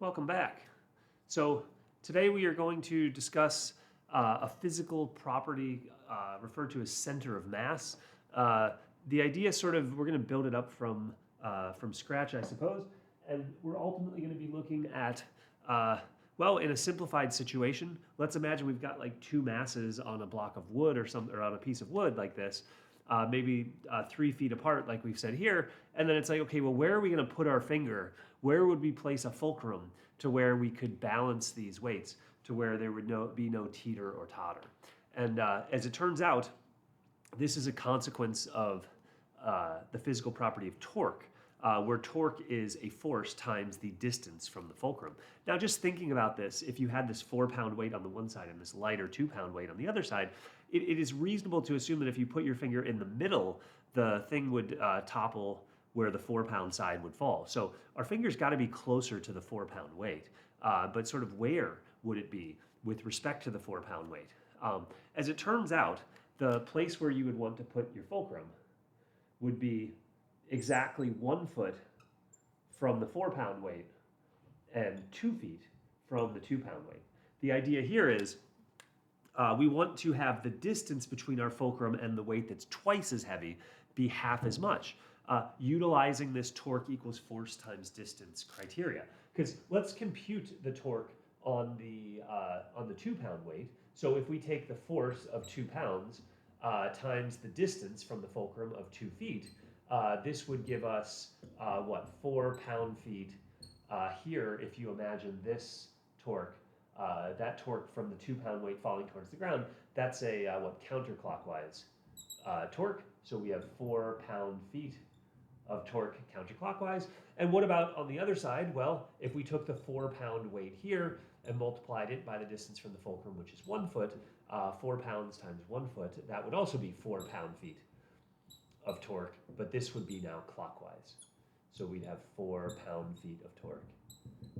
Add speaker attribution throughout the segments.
Speaker 1: Welcome back. So today we are going to discuss a physical property referred to as center of mass. Uh, the idea sort of, we're going to build it up from scratch, I suppose, and we're ultimately going to be looking at, well, in a simplified situation, let's imagine we've got like two masses on a block of wood or something, or on a piece of wood like this, maybe 3 feet apart, like we've said here. And then it's like, okay, well, where are we going to put our finger? Where would we place a fulcrum to where we could balance these weights to where there would be no teeter or totter? And as it turns out, this is a consequence of the physical property of torque, where torque is a force times the distance from the fulcrum. Now, just thinking about this, if you had this 4-pound weight on the one side and this lighter 2-pound weight on the other side, it is reasonable to assume that if you put your finger in the middle, the thing would topple where the 4-pound side would fall. So our finger's got to be closer to the 4-pound weight, but sort of where would it be with respect to the 4-pound weight? As it turns out, the place where you would want to put your fulcrum would be exactly 1 foot from the 4-pound weight and 2 feet from the 2-pound weight. The idea here is we want to have the distance between our fulcrum and the weight that's twice as heavy be half as much, utilizing this torque equals force times distance criteria. Because let's compute the torque on the 2-pound weight. So if we take the force of 2 pounds times the distance from the fulcrum of 2 feet, this would give us, 4 pound-feet here. If you imagine this torque, that torque from the 2-pound weight falling towards the ground, that's a, counterclockwise torque. So we have 4 pound-feet of torque counterclockwise. And what about on the other side? Well, if we took the 4-pound weight here and multiplied it by the distance from the fulcrum, which is 1 foot, 4 pounds times 1 foot, that would also be 4 pound-feet of torque, but this would be now clockwise. So we'd have 4 pound-feet of torque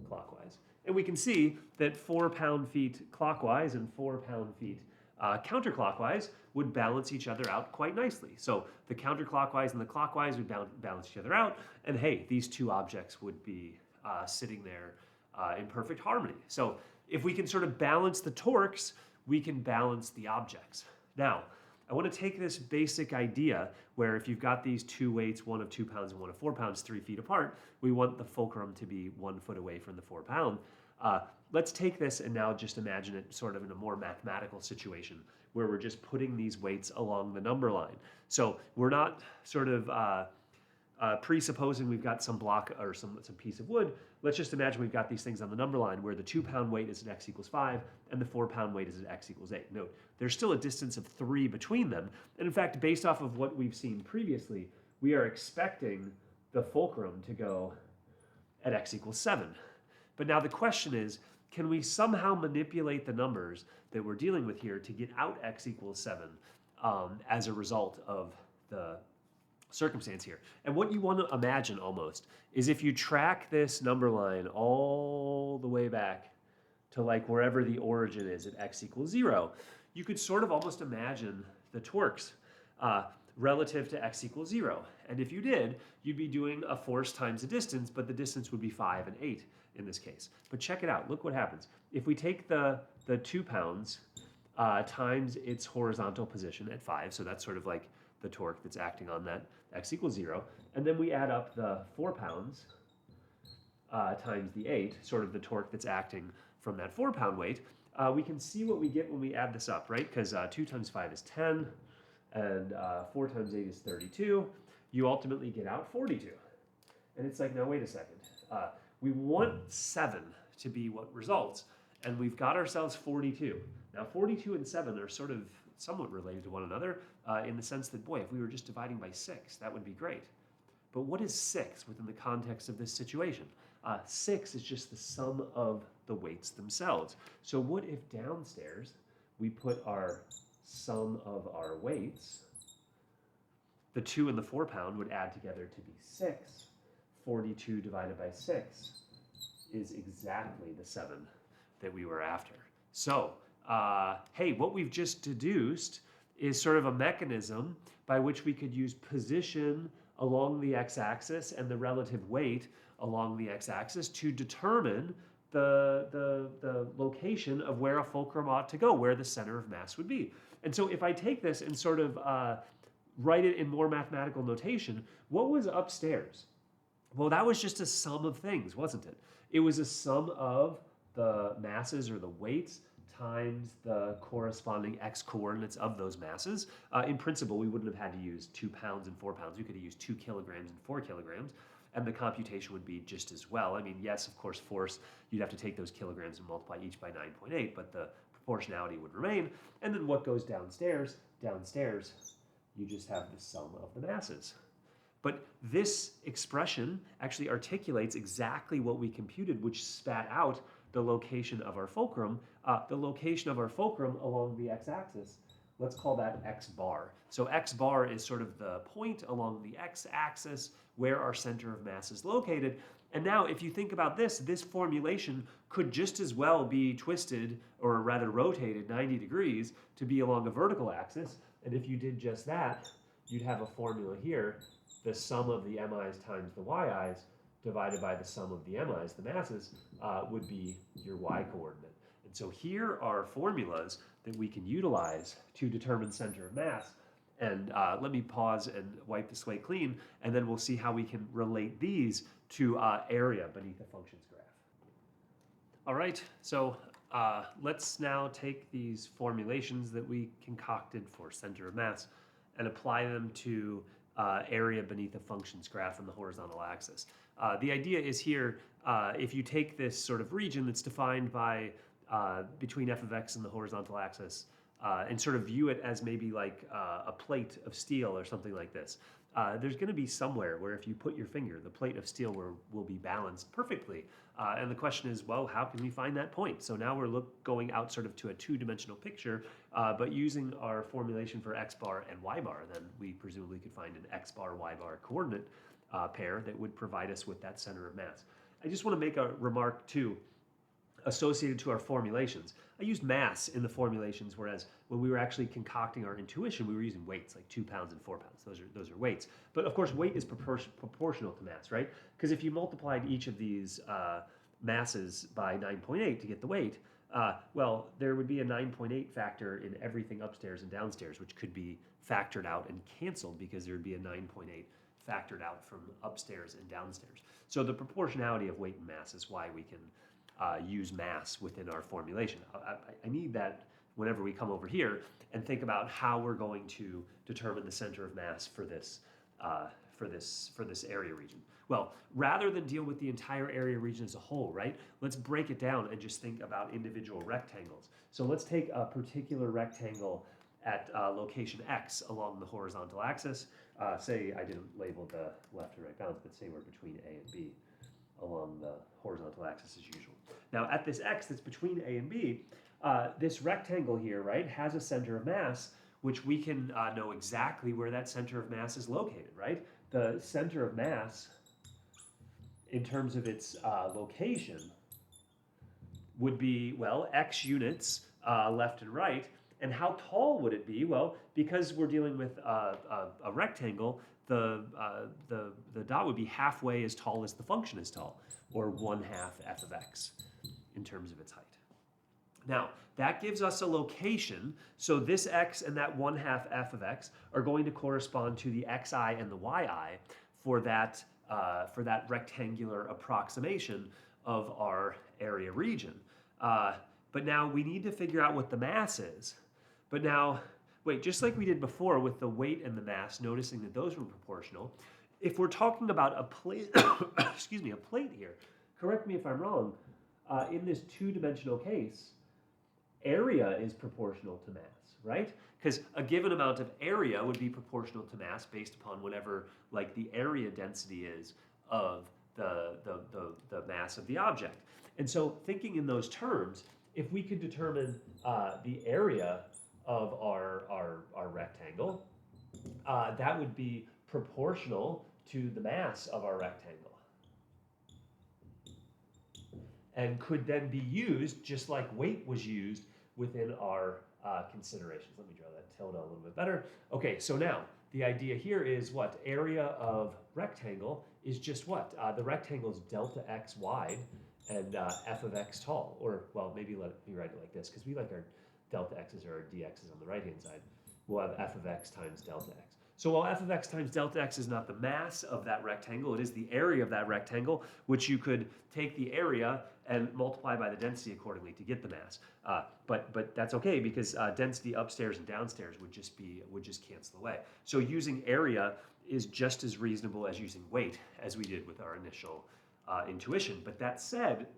Speaker 1: clockwise. And we can see that 4 pound-feet clockwise and 4 pound-feet counterclockwise would balance each other out quite nicely. So the counterclockwise and the clockwise would balance each other out, and hey, these two objects would be sitting there in perfect harmony. So if we can sort of balance the torques, we can balance the objects. Now, I want to take this basic idea where if you've got these two weights, one of 2 pounds and one of 4 pounds, 3 feet apart, we want the fulcrum to be 1 foot away from the 4 pound. Let's take this and now just imagine it sort of in a more mathematical situation where we're just putting these weights along the number line. So we're not sort of presupposing we've got some block or some piece of wood. Let's just imagine we've got these things on the number line where the 2-pound weight is at x equals 5 and the 4-pound weight is at x equals 8. Note, there's still a distance of 3 between them. And in fact, based off of what we've seen previously, we are expecting the fulcrum to go at x equals 7. But now the question is, can we somehow manipulate the numbers that we're dealing with here to get out x equals 7 as a result of the circumstance here? And what you want to imagine almost is if you track this number line all the way back to like wherever the origin is at x equals 0, you could sort of almost imagine the torques relative to x equals 0. And if you did, you'd be doing a force times the distance, but the distance would be 5 and 8 in this case. But check it out. Look what happens. If we take the 2 pounds times its horizontal position at 5, so that's sort of like the torque that's acting on that x equals 0, and then we add up the 4 pounds times the 8, sort of the torque that's acting from that 4-pound weight, we can see what we get when we add this up, right? Because 2 times 5 is 10, and 4 times 8 is 32. You ultimately get out 42. And it's like, no, wait a second. We want 7 to be what results, and we've got ourselves 42. Now, 42 and 7 are sort of somewhat related to one another in the sense that, boy, if we were just dividing by 6, that would be great. But what is 6 within the context of this situation? 6 is just the sum of the weights themselves. So what if downstairs we put our sum of our weights? The 2 and the 4 pound would add together to be 6. 42 divided by 6 is exactly the 7 that we were after. So, hey, what we've just deduced is sort of a mechanism by which we could use position along the x-axis and the relative weight along the x-axis to determine the location of where a fulcrum ought to go, where the center of mass would be. And so if I take this and sort of write it in more mathematical notation, what was upstairs? Well, that was just a sum of things, wasn't it? It was a sum of the masses or the weights times the corresponding x coordinates of those masses. In principle, we wouldn't have had to use 2 pounds and 4 pounds. We could have used 2 kilograms and 4 kilograms, and the computation would be just as well. I mean, yes, of course, force, you'd have to take those kilograms and multiply each by 9.8, but the proportionality would remain. And then what goes downstairs? Downstairs, you just have the sum of the masses. But this expression actually articulates exactly what we computed, which spat out the location of our fulcrum. The location of our fulcrum along the x-axis, let's call that x bar. So x bar is sort of the point along the x-axis where our center of mass is located. And now if you think about this, this formulation could just as well be twisted, or rather rotated 90 degrees to be along a vertical axis. And if you did just that, you'd have a formula here. The sum of the mi's times the yi's divided by the sum of the mi's, the masses, would be your y coordinate. And so here are formulas that we can utilize to determine center of mass. And let me pause and wipe the slate clean, and then we'll see how we can relate these to area beneath a functions graph. All right, so let's now take these formulations that we concocted for center of mass and apply them to area beneath a functions graph on the horizontal axis. The idea is here, if you take this sort of region that's defined by between f of x and the horizontal axis, and sort of view it as maybe like a plate of steel or something like this, there's going to be somewhere where if you put your finger, the plate of steel will be balanced perfectly. And the question is, well, how can we find that point? So now we're going out sort of to a two-dimensional picture, but using our formulation for x bar and y bar, then we presumably could find an x bar, y bar coordinate pair that would provide us with that center of mass. I just want to make a remark too, associated to our formulations. I used mass in the formulations, whereas when we were actually concocting our intuition, we were using weights like 2 pounds and 4 pounds. Those are weights. But of course, weight is proportional to mass, right? Because if you multiplied each of these masses by 9.8 to get the weight, well, there would be a 9.8 factor in everything upstairs and downstairs, which could be factored out and canceled because there would be a 9.8 factored out from upstairs and downstairs. So the proportionality of weight and mass is why we can use mass within our formulation. I need that whenever we come over here and think about how we're going to determine the center of mass for this area region. Well, rather than deal with the entire area region as a whole, right? Let's break it down and just think about individual rectangles. So let's take a particular rectangle at location X along the horizontal axis. Say I didn't label the left and right bounds, but say we're between A and B along the horizontal axis as usual. Now at this X that's between A and B, this rectangle here, right, has a center of mass, which we can know exactly where that center of mass is located, right? The center of mass, in terms of its location, would be, well, X units left and right. And how tall would it be? Well, because we're dealing with a rectangle, the dot would be halfway as tall as the function is tall, or 1/2 f of x in terms of its height. Now, that gives us a location, so this x and that 1/2 f of x are going to correspond to the xi and the yi for that rectangular approximation of our area region. But now we need to figure out what the mass is. But now, wait, just like we did before with the weight and the mass, noticing that those were proportional, if we're talking about a plate, excuse me, a plate here, correct me if I'm wrong, in this two-dimensional case, area is proportional to mass, right? Because a given amount of area would be proportional to mass based upon whatever, like, the area density is of the mass of the object. And so thinking in those terms, if we could determine the area of our rectangle, that would be proportional to the mass of our rectangle. And could then be used just like weight was used within our considerations. Let me draw that tilde a little bit better. Okay, so now the idea here is what? Area of rectangle is just what? The rectangle is delta x wide and f of x tall. Or, well, maybe let me write it like this, because we like our delta x's or our dx's on the right-hand side. We'll have f of x times delta x. So while f of x times delta x is not the mass of that rectangle, it is the area of that rectangle, which you could take the area and multiply by the density accordingly to get the mass. But that's okay, because density upstairs and downstairs would just cancel away. So using area is just as reasonable as using weight, as we did with our initial intuition. But that said,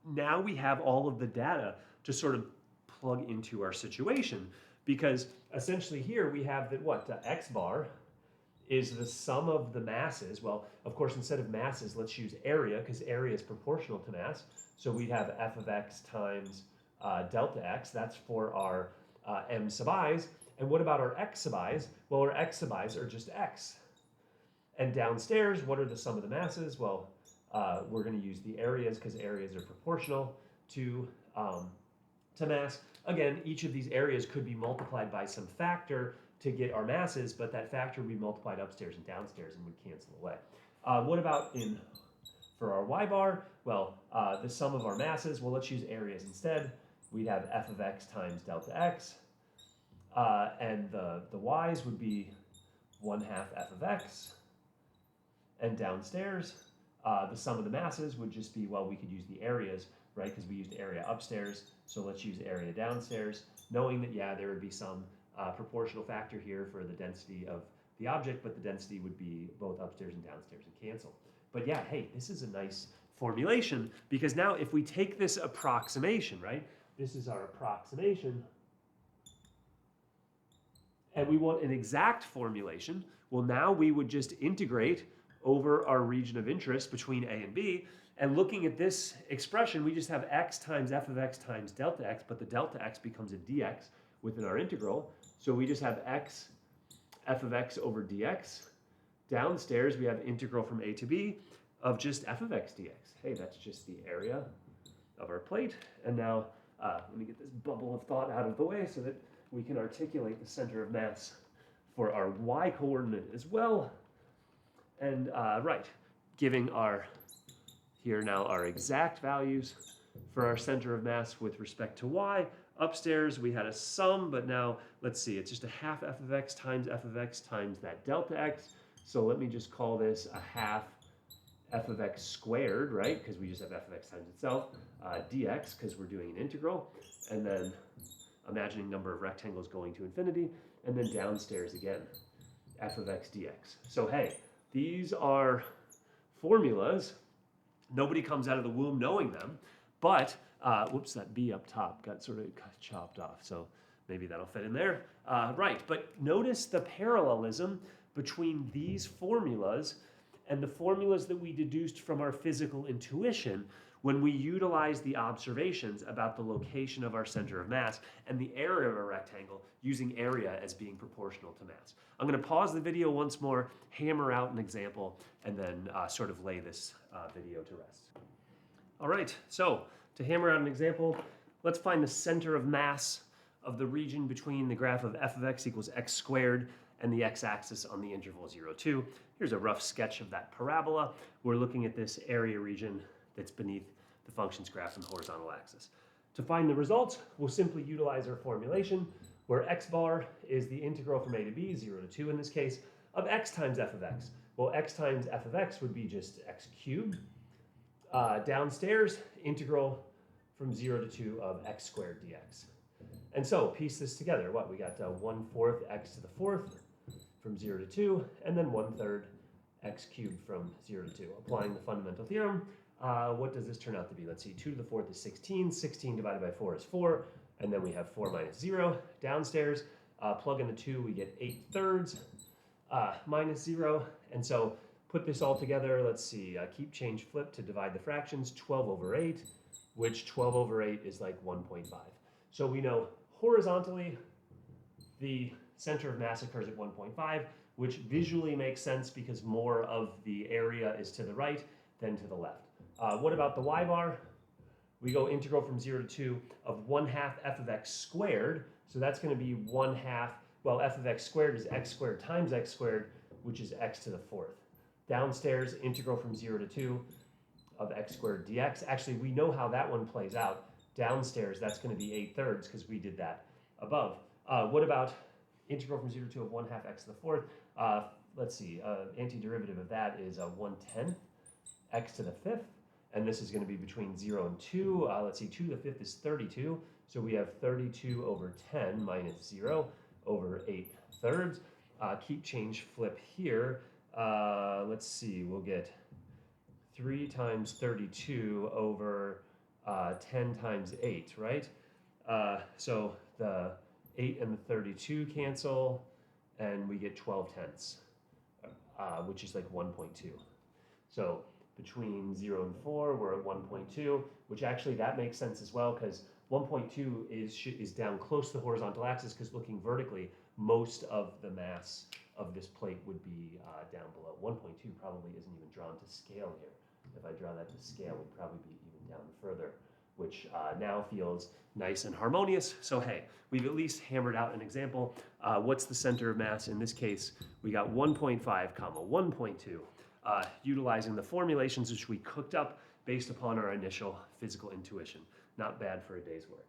Speaker 1: now we have all of the data to sort of plug into our situation, because essentially here we have that what? X bar is the sum of the masses. Well, of course, instead of masses, let's use area, because area is proportional to mass. So we have f of x times delta x. That's for our m sub i's. And what about our x sub i's? Well, our x sub i's are just x. And downstairs, what are the sum of the masses? Well, we're going to use the areas, because areas are proportional to mass. Again, each of these areas could be multiplied by some factor to get our masses, but that factor would be multiplied upstairs and downstairs and would cancel away. What about for our y bar? Well, the sum of our masses, well, let's use areas instead. We'd have f of x times delta x, and the y's would be 1/2 f of x. And downstairs, the sum of the masses would just be, well, we could use the areas, right, because we used area upstairs. So let's use area downstairs, knowing that, yeah, there would be some proportional factor here for the density of the object, but the density would be both upstairs and downstairs and cancel. But yeah, hey, this is a nice formulation, because now if we take this approximation, right, this is our approximation, and we want an exact formulation, well, now we would just integrate over our region of interest between a and b. And looking at this expression, we just have x times f of x times delta x, but the delta x becomes a dx within our integral. So we just have x f of x over dx. Downstairs, we have integral from a to b of just f of x dx. Hey, that's just the area of our plate. And now let me get this bubble of thought out of the way so that we can articulate the center of mass for our y coordinate as well. And right, giving here now our exact values for our center of mass with respect to y. Upstairs we had a sum, but now let's see, it's just a 1/2 f of x times that delta x. So let me just call this a 1/2 f of x squared, right? Because we just have f of x times itself, dx, because we're doing an integral. And then imagining number of rectangles going to infinity. And then downstairs again, f of x dx. So hey, these are formulas. Nobody comes out of the womb knowing them, but, whoops, that B up top got sort of chopped off, so maybe that'll fit in there. Right, but notice the parallelism between these formulas and the formulas that we deduced from our physical intuition when we utilize the observations about the location of our center of mass and the area of a rectangle using area as being proportional to mass. I'm going to pause the video once more, hammer out an example, and then sort of lay this video to rest. All right, so to hammer out an example, let's find the center of mass of the region between the graph of f of x equals x squared and the x-axis on the interval 0, 2. Here's a rough sketch of that parabola. We're looking at this area region that's beneath the function's graph on the horizontal axis. To find the results, we'll simply utilize our formulation, where x bar is the integral from a to b, 0 to 2 in this case, of x times f of x. Well, x times f of x would be just x cubed. Downstairs, integral from 0 to 2 of x squared dx. And so, piece this together. What? We got 1/4 x to the 4th from 0 to 2, and then 1/3 x cubed from 0 to 2. Applying the fundamental theorem, what does this turn out to be? Let's see, 2 to the 4th is 16. 16 divided by 4 is 4. And then we have 4 minus 0. Downstairs, plug in the 2, we get 8/3 minus 0. And so put this all together. Let's see, keep, change, flip to divide the fractions. 12 over 8, which 12 over 8 is like 1.5. So we know horizontally the center of mass occurs at 1.5, which visually makes sense because more of the area is to the right than to the left. What about the y bar? We go integral from 0 to 2 of 1/2 f of x squared. So that's going to be 1/2 Well, f of x squared is x squared times x squared, which is x to the fourth. Downstairs, integral from 0 to 2 of x squared dx. Actually, we know how that one plays out. Downstairs, that's going to be 8/3 because we did that above. What about integral from 0 to 2 of 1/2 x to the fourth? Let's see, antiderivative of that is 1/10 x to the fifth. And this is going to be between 0 and 2. Let's see, 2 to the fifth is 32. So we have 32 over 10 minus 0 over 8/3. Keep change flip here. Let's see, we'll get 3 times 32 over 10 times 8, right? So the 8 and the 32 cancel, and we get 12/10, which is like 1.2. So between 0 and 4, we're at 1.2, which actually that makes sense as well because 1.2 is down close to the horizontal axis because looking vertically, most of the mass of this plate would be down below. 1.2 probably isn't even drawn to scale here. If I draw that to scale, we'd probably be even down further, which now feels nice and harmonious. So hey, we've at least hammered out an example. What's the center of mass? In this case, we got 1.5 comma 1.2. Utilizing the formulations which we cooked up based upon our initial physical intuition. Not bad for a day's work.